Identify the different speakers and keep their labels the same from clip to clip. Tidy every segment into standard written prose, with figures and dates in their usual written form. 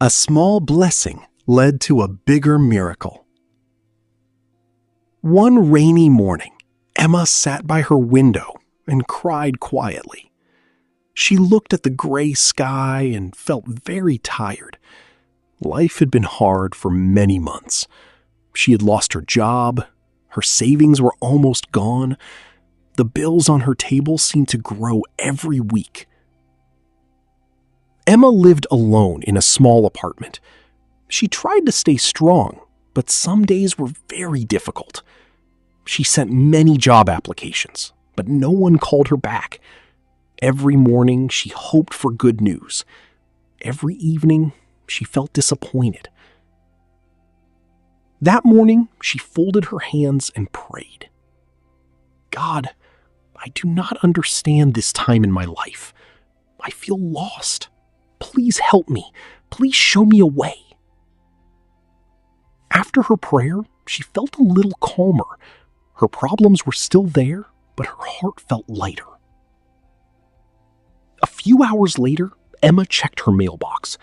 Speaker 1: A small blessing led to a bigger miracle. One rainy morning, Emma sat by her window and cried quietly. She looked at the gray sky and felt very tired. Life had been hard for many months. She had lost her job. Her savings were almost gone. The bills on her table seemed to grow every week. Emma lived alone in a small apartment. She tried to stay strong, but some days were very difficult. She sent many job applications, but no one called her back. Every morning, she hoped for good news. Every evening, she felt disappointed. That morning, she folded her hands and prayed. God, I do not understand this time in my life. I feel lost. Please help me. Please show me a way. After her prayer, she felt a little calmer. Her problems were still there, but her heart felt lighter. A few hours later, Emma checked her mailbox.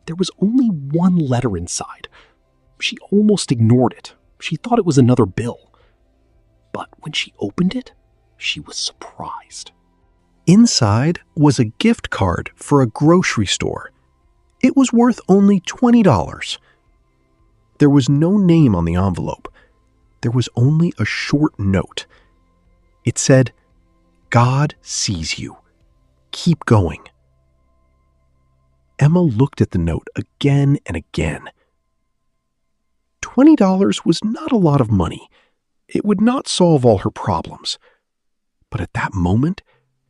Speaker 1: There was only one letter inside. She almost ignored it. She thought it was another bill. But when she opened it, she was surprised. Inside was a gift card for a grocery store. It was worth only $20. There was no name on the envelope. There was only a short note. It said, "God sees you. Keep going." Emma looked at the note again and again. $20 was not a lot of money. It would not solve all her problems. But at that moment,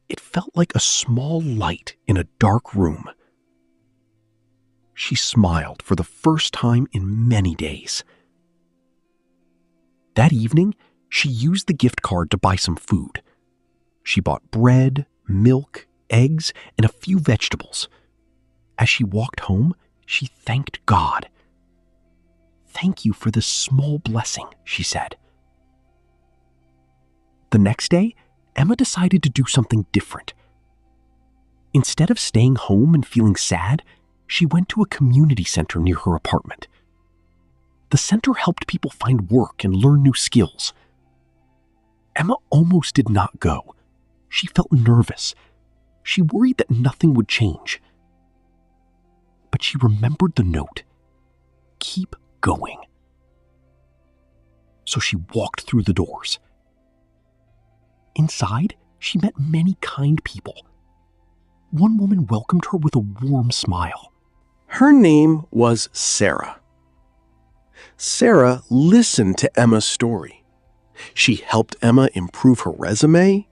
Speaker 1: it felt like a small light in a dark room. She smiled for the first time in many days. That evening, she used the gift card to buy some food. She bought bread, milk, eggs, and a few vegetables. As she walked home, she thanked God. "Thank you for this small blessing," she said. The next day, Emma decided to do something different. Instead of staying home and feeling sad, she went to a community center near her apartment. The center helped people find work and learn new skills. Emma almost did not go. She felt nervous. She worried that nothing would change. But she remembered the note. Keep going. So she walked through the doors. Inside, she met many kind people. One woman welcomed her with a warm smile. Her name was Sarah. Sarah listened to Emma's story. She helped Emma improve her resume.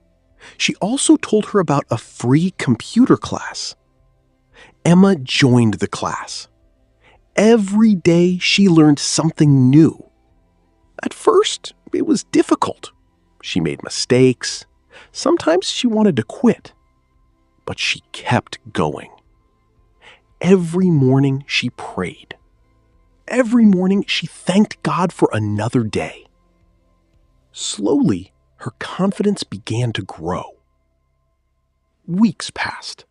Speaker 1: She also told her about a free computer class. Emma joined the class. Every day she learned something new. At first, it was difficult. She made mistakes. Sometimes she wanted to quit. But she kept going. Every morning she prayed. Every morning she thanked God for another day. Slowly, her confidence began to grow. Weeks passed.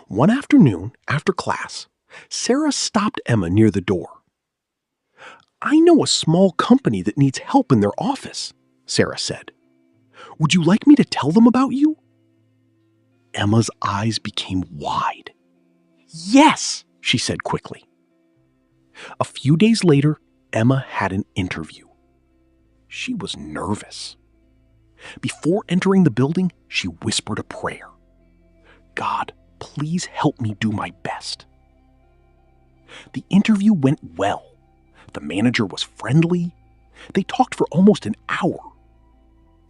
Speaker 1: One afternoon, after class, Sarah stopped Emma near the door. "I know a small company that needs help in their office," Sarah said. "Would you like me to tell them about you?" Emma's eyes became wide. "Yes," she said quickly. A few days later, Emma had an interview. She was nervous. Before entering the building, she whispered a prayer. "God, please help me do my best." The interview went well. The manager was friendly. They talked for almost an hour.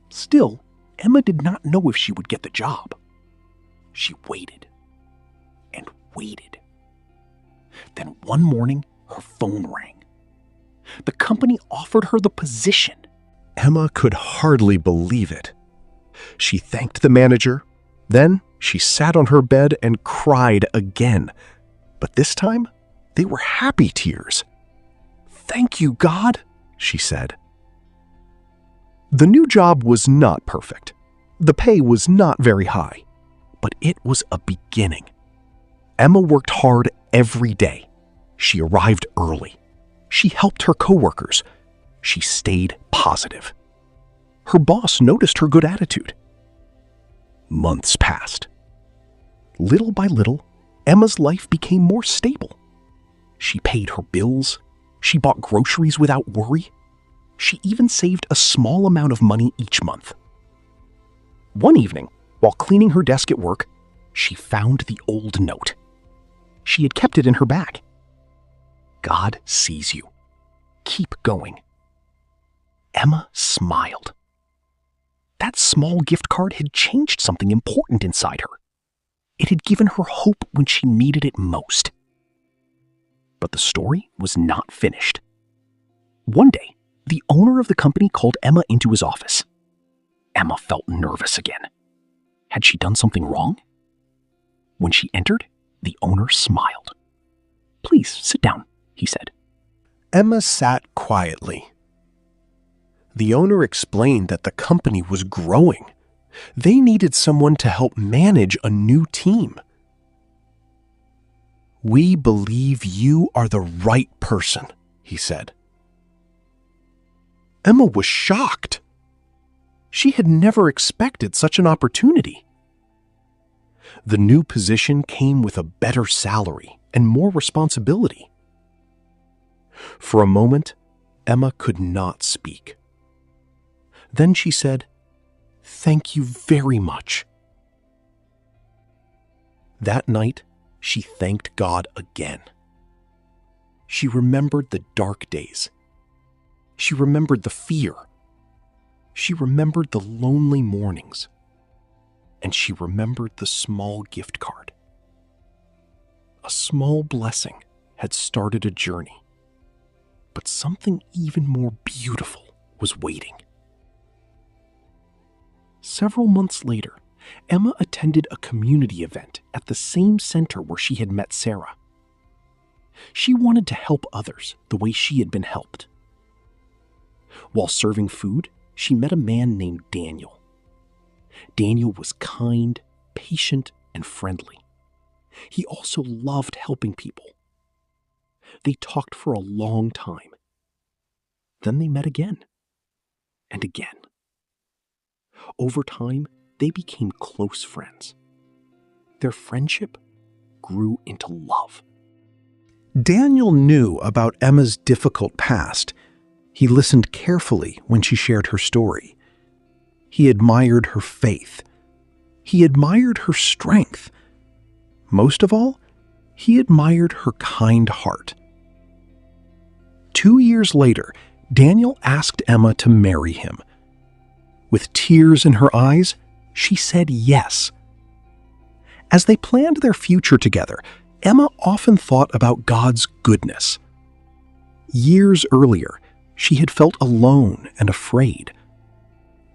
Speaker 1: Still, Emma did not know if she would get the job. She waited and waited. Then one morning, her phone rang. The company offered her the position. Emma could hardly believe it. She thanked the manager. Then she sat on her bed and cried again. But this time, they were happy tears. "Thank you, God," she said. The new job was not perfect. The pay was not very high, but it was a beginning. Emma worked hard every day. She arrived early. She helped her coworkers. She stayed positive. Her boss noticed her good attitude. Months passed. Little by little, Emma's life became more stable. She paid her bills. She bought groceries without worry. She even saved a small amount of money each month. One evening, while cleaning her desk at work, she found the old note. She had kept it in her bag. God sees you. Keep going. Emma smiled. That small gift card had changed something important inside her. It had given her hope when she needed it most. But the story was not finished. One day, the owner of the company called Emma into his office. Emma felt nervous again. Had she done something wrong? When she entered, the owner smiled. "Please sit down," he said. Emma sat quietly. The owner explained that the company was growing. They needed someone to help manage a new team. "We believe you are the right person," he said. Emma was shocked. She had never expected such an opportunity. The new position came with a better salary and more responsibility. For a moment, Emma could not speak. Then she said, "Thank you very much." That night, she thanked God again. She remembered the dark days. She remembered the fear. She remembered the lonely mornings. And she remembered the small gift card. A small blessing had started a journey. But something even more beautiful was waiting. Several months later, Emma attended a community event at the same center where she had met Sarah. She wanted to help others the way she had been helped. While serving food, she met a man named Daniel. Daniel was kind, patient, and friendly. He also loved helping people. They talked for a long time. Then they met again and again. Over time, they became close friends. Their friendship grew into love. Daniel knew about Emma's difficult past. He listened carefully when she shared her story. He admired her faith. He admired her strength. Most of all, he admired her kind heart. 2 years later, Daniel asked Emma to marry him. With tears in her eyes, she said yes. As they planned their future together, Emma often thought about God's goodness. Years earlier, she had felt alone and afraid.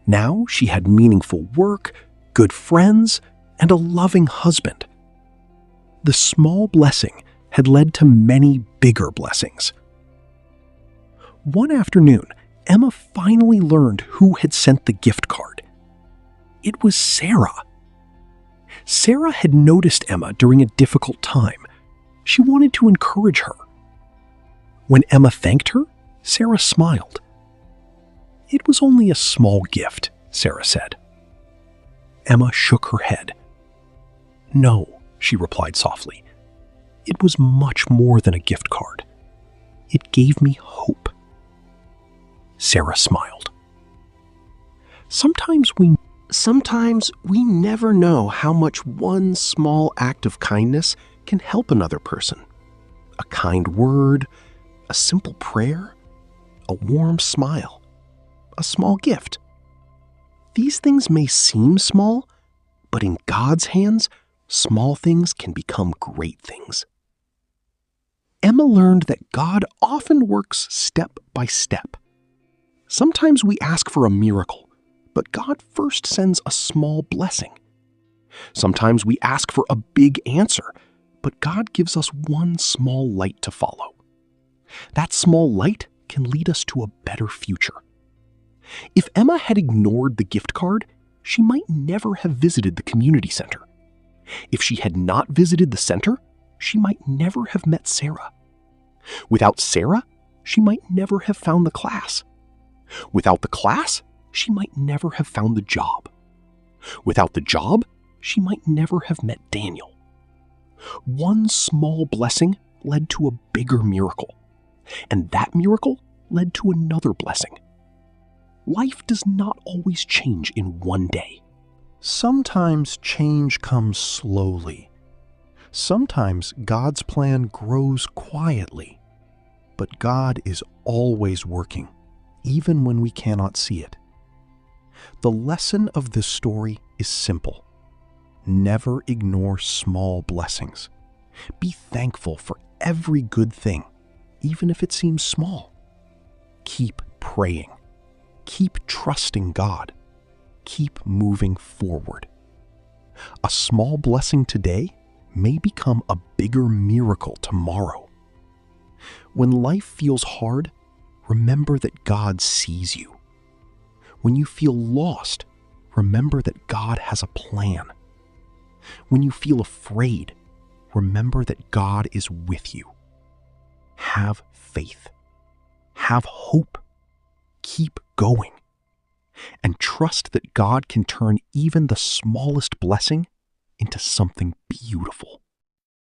Speaker 1: Now she had meaningful work, good friends, and a loving husband. The small blessing had led to many bigger blessings. One afternoon, Emma finally learned who had sent the gift card. It was Sarah. Sarah had noticed Emma during a difficult time. She wanted to encourage her. When Emma thanked her, Sarah smiled. "It was only a small gift," Sarah said. Emma shook her head. "No," she replied softly. "It was much more than a gift card. It gave me hope." Sarah smiled. Sometimes we never know how much one small act of kindness can help another person. A kind word, a simple prayer, a warm smile, a small gift. These things may seem small, but in God's hands, small things can become great things. Emma learned that God often works step by step. Sometimes we ask for a miracle, but God first sends a small blessing. Sometimes we ask for a big answer, but God gives us one small light to follow. That small light can lead us to a better future. If Emma had ignored the gift card, she might never have visited the community center. If she had not visited the center, she might never have met Sarah. Without Sarah, she might never have found the class. Without the class, she might never have found the job. Without the job, she might never have met Daniel. One small blessing led to a bigger miracle, and that miracle led to another blessing. Life does not always change in one day.
Speaker 2: Sometimes change comes slowly. Sometimes God's plan grows quietly. But God is always working, even when we cannot see it. The lesson of this story is simple. Never ignore small blessings. Be thankful for every good thing, even if it seems small. Keep praying. Keep trusting God. Keep moving forward. A small blessing today may become a bigger miracle tomorrow. When life feels hard, remember that God sees you. When you feel lost, remember that God has a plan. When you feel afraid, remember that God is with you. Have faith. Have hope. Keep going. And trust that God can turn even the smallest blessing into something beautiful.